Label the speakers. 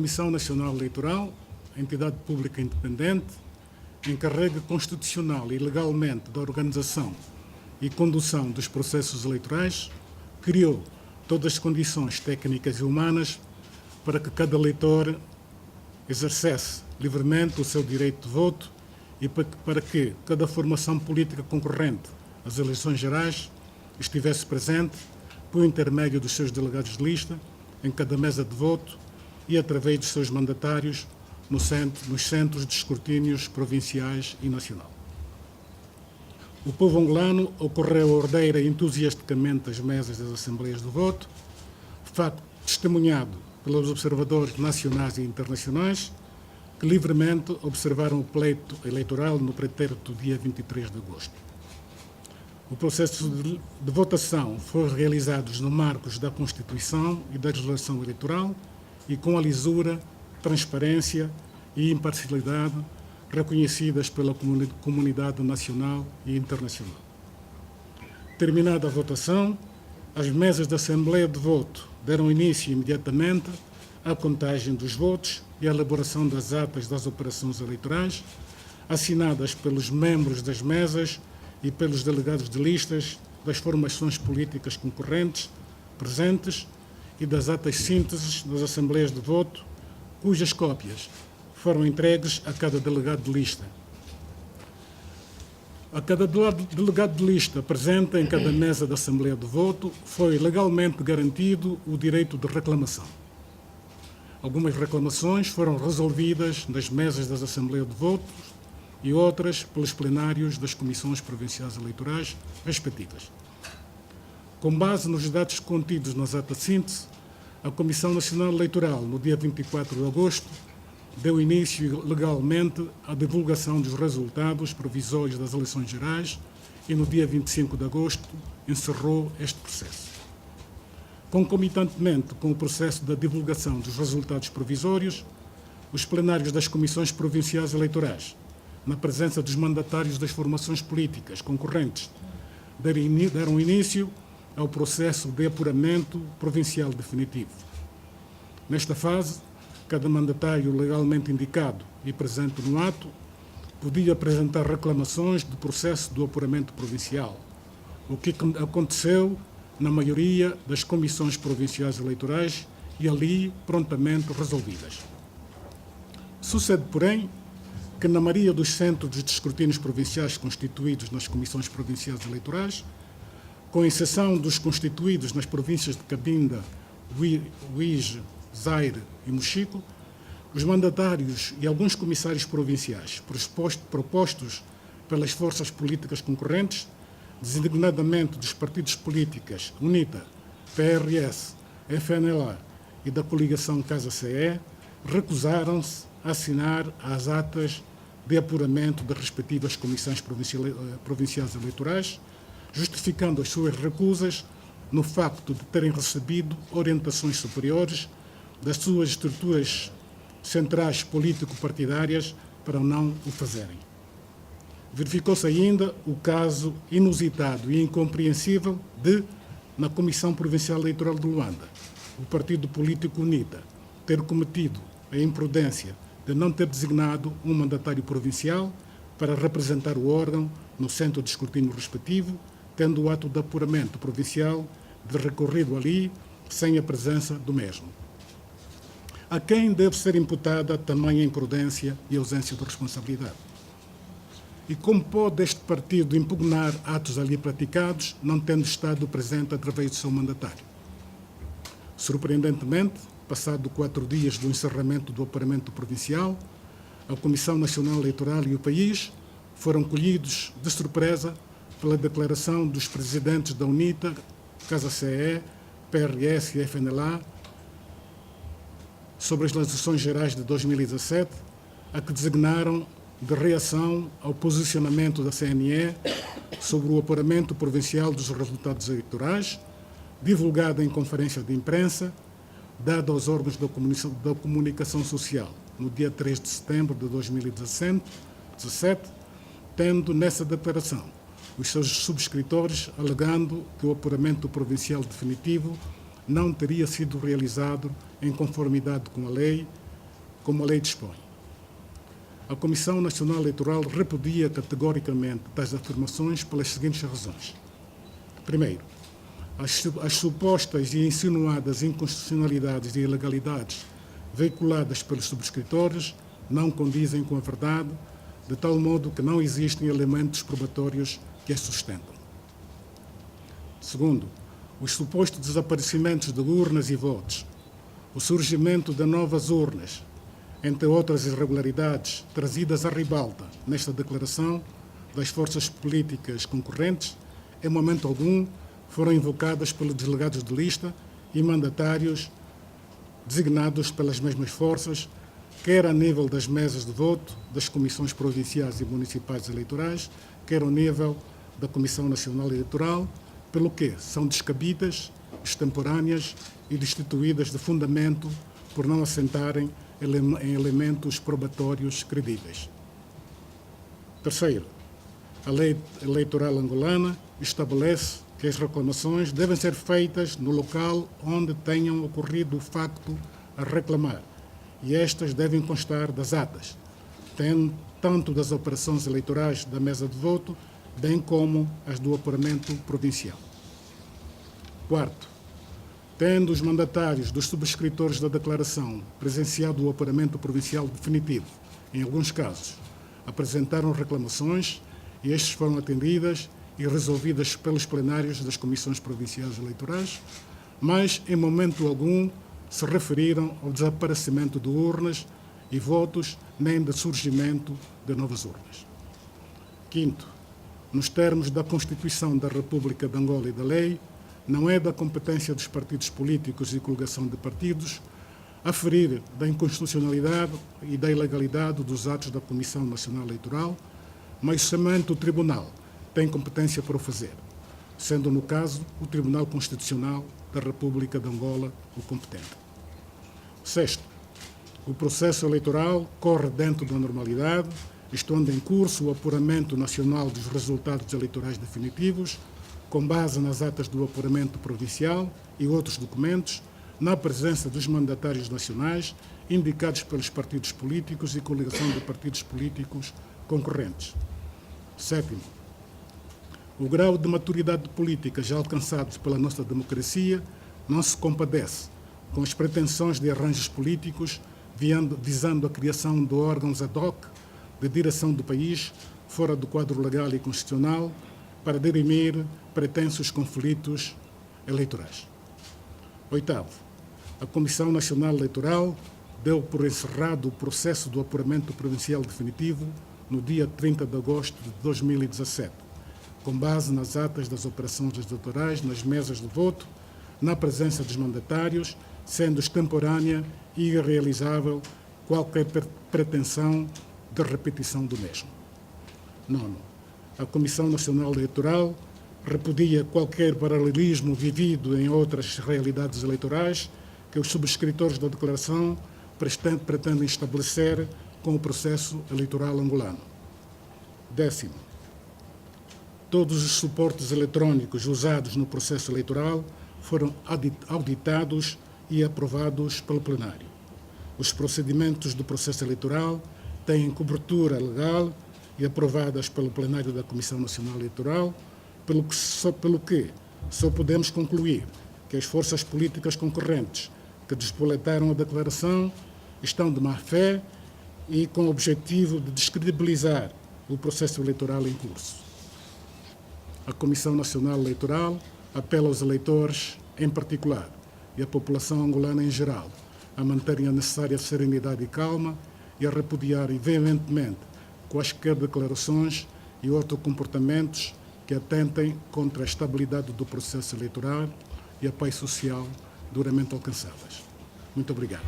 Speaker 1: Comissão Nacional Eleitoral, entidade pública independente, encarregue constitucional e legalmente da organização e condução dos processos eleitorais, criou todas as condições técnicas e humanas para que cada eleitor exercesse livremente o seu direito de voto e para que cada formação política concorrente às eleições gerais estivesse presente por intermédio dos seus delegados de lista em cada mesa de voto e através dos seus mandatários nos centros de escrutínios provinciais e nacional. O povo angolano ocorreu a ordeira entusiasticamente às mesas das Assembleias do Voto, facto testemunhado pelos observadores nacionais e internacionais que livremente observaram o pleito eleitoral no pretérito dia 23 de agosto. O processo de votação foi realizado nos marcos da Constituição e da legislação eleitoral e com a lisura, transparência e imparcialidade reconhecidas pela comunidade nacional e internacional. Terminada a votação, as mesas da Assembleia de Voto deram início imediatamente à contagem dos votos e à elaboração das atas das operações eleitorais, assinadas pelos membros das mesas e pelos delegados de listas das formações políticas concorrentes presentes e das atas sínteses das Assembleias de Voto, cujas cópias foram entregues a cada delegado de lista. A cada delegado de lista presente em cada mesa da Assembleia de Voto foi legalmente garantido o direito de reclamação. Algumas reclamações foram resolvidas nas mesas das Assembleias de Voto e outras pelos plenários das comissões provinciais eleitorais respectivas. Com base nos dados contidos nas atas de síntese, a Comissão Nacional Eleitoral, no dia 24 de agosto, deu início legalmente à divulgação dos resultados provisórios das eleições gerais e, no dia 25 de agosto, encerrou este processo. Concomitantemente com o processo da divulgação dos resultados provisórios, os plenários das comissões provinciais eleitorais, na presença dos mandatários das formações políticas concorrentes, deram início ao processo de apuramento provincial definitivo. Nesta fase, cada mandatário legalmente indicado e presente no ato podia apresentar reclamações do processo do apuramento provincial, o que aconteceu na maioria das comissões provinciais eleitorais e ali prontamente resolvidas. Sucede, porém, que na maioria dos centros de escrutínios provinciais constituídos nas comissões provinciais eleitorais, com exceção dos constituídos nas províncias de Cabinda, Uíge, Zaire e Mochico, os mandatários e alguns comissários provinciais propostos pelas forças políticas concorrentes, designadamente dos partidos políticos UNITA, PRS, FNLA e da coligação Casa CE, recusaram-se a assinar as atas de apuramento das respectivas comissões provinciais eleitorais, justificando as suas recusas no facto de terem recebido orientações superiores das suas estruturas centrais político-partidárias para não o fazerem. Verificou-se ainda o caso inusitado e incompreensível de, na Comissão Provincial Eleitoral de Luanda, o partido político UNITA ter cometido a imprudência de não ter designado um mandatário provincial para representar o órgão no centro de escrutínio respectivo, tendo o ato de apuramento provincial recorrido ali sem a presença do mesmo. A quem deve ser imputada tamanha imprudência e ausência de responsabilidade? E como pode este partido impugnar atos ali praticados, não tendo estado presente através do seu mandatário? Surpreendentemente, passado 4 dias do encerramento do apuramento provincial, a Comissão Nacional Eleitoral e o país foram colhidos de surpresa pela declaração dos presidentes da UNITA, Casa CE, PRS e FNLA sobre as eleições gerais de 2017, a que designaram de reação ao posicionamento da CNE sobre o apuramento provincial dos resultados eleitorais, divulgada em conferência de imprensa, dada aos órgãos da comunicação social no dia 3 de setembro de 2017, tendo nessa declaração os seus subscritores alegando que o apuramento provincial definitivo não teria sido realizado em conformidade com a lei, como a lei dispõe. A Comissão Nacional Eleitoral repudia categoricamente tais afirmações pelas seguintes razões. Primeiro, as supostas e insinuadas inconstitucionalidades e ilegalidades veiculadas pelos subscritores não condizem com a verdade, de tal modo que não existem elementos probatórios que as sustentam. Segundo, os supostos desaparecimentos de urnas e votos, o surgimento de novas urnas, entre outras irregularidades trazidas à ribalta nesta declaração das forças políticas concorrentes, em momento algum foram invocadas pelos delegados de lista e mandatários designados pelas mesmas forças, quer a nível das mesas de voto das comissões provinciais e municipais eleitorais, quer ao nível da Comissão Nacional Eleitoral, pelo que são descabidas, extemporâneas e destituídas de fundamento por não assentarem em elementos probatórios credíveis. Terceiro, a lei eleitoral angolana estabelece que as reclamações devem ser feitas no local onde tenham ocorrido o facto a reclamar, e estas devem constar das atas, tanto das operações eleitorais da mesa de voto, bem como as do apuramento provincial. Quarto, tendo os mandatários dos subscritores da declaração presenciado o apuramento provincial definitivo, em alguns casos, apresentaram reclamações e estas foram atendidas e resolvidas pelos plenários das comissões provinciais eleitorais, mas em momento algum se referiram ao desaparecimento de urnas e votos, nem de surgimento de novas urnas. Quinto, nos termos da Constituição da República de Angola e da lei, não é da competência dos partidos políticos e coligação de partidos aferir da inconstitucionalidade e da ilegalidade dos atos da Comissão Nacional Eleitoral, mas somente o Tribunal tem competência para o fazer, sendo, no caso, o Tribunal Constitucional da República de Angola o competente. Sexto, o processo eleitoral corre dentro da normalidade, estando em curso o apuramento nacional dos resultados eleitorais definitivos, com base nas atas do apuramento provincial e outros documentos, na presença dos mandatários nacionais indicados pelos partidos políticos e coligação de partidos políticos concorrentes. Sétimo, o grau de maturidade política já alcançado pela nossa democracia não se compadece com as pretensões de arranjos políticos visando a criação de órgãos ad hoc de direção do país fora do quadro legal e constitucional para dirimir pretensos conflitos eleitorais. Oitavo, a Comissão Nacional Eleitoral deu por encerrado o processo do apuramento provincial definitivo no dia 30 de agosto de 2017, com base nas atas das operações eleitorais nas mesas de voto, na presença dos mandatários, sendo extemporânea e irrealizável qualquer pretensão de repetição do mesmo. Nono, a Comissão Nacional Eleitoral repudia qualquer paralelismo vivido em outras realidades eleitorais que os subscritores da declaração pretendem estabelecer com o processo eleitoral angolano. Décimo, todos os suportes eletrónicos usados no processo eleitoral foram auditados e aprovados pelo plenário. Os procedimentos do processo eleitoral têm cobertura legal e aprovadas pelo plenário da Comissão Nacional Eleitoral, pelo que só podemos concluir que as forças políticas concorrentes que despoletaram a declaração estão de má-fé e com o objetivo de descredibilizar o processo eleitoral em curso. A Comissão Nacional Eleitoral apela aos eleitores em particular e à população angolana em geral a manterem a necessária serenidade e calma e a repudiarem veementemente quaisquer declarações e outros comportamentos que atentem contra a estabilidade do processo eleitoral e a paz social duramente alcançadas. Muito obrigado.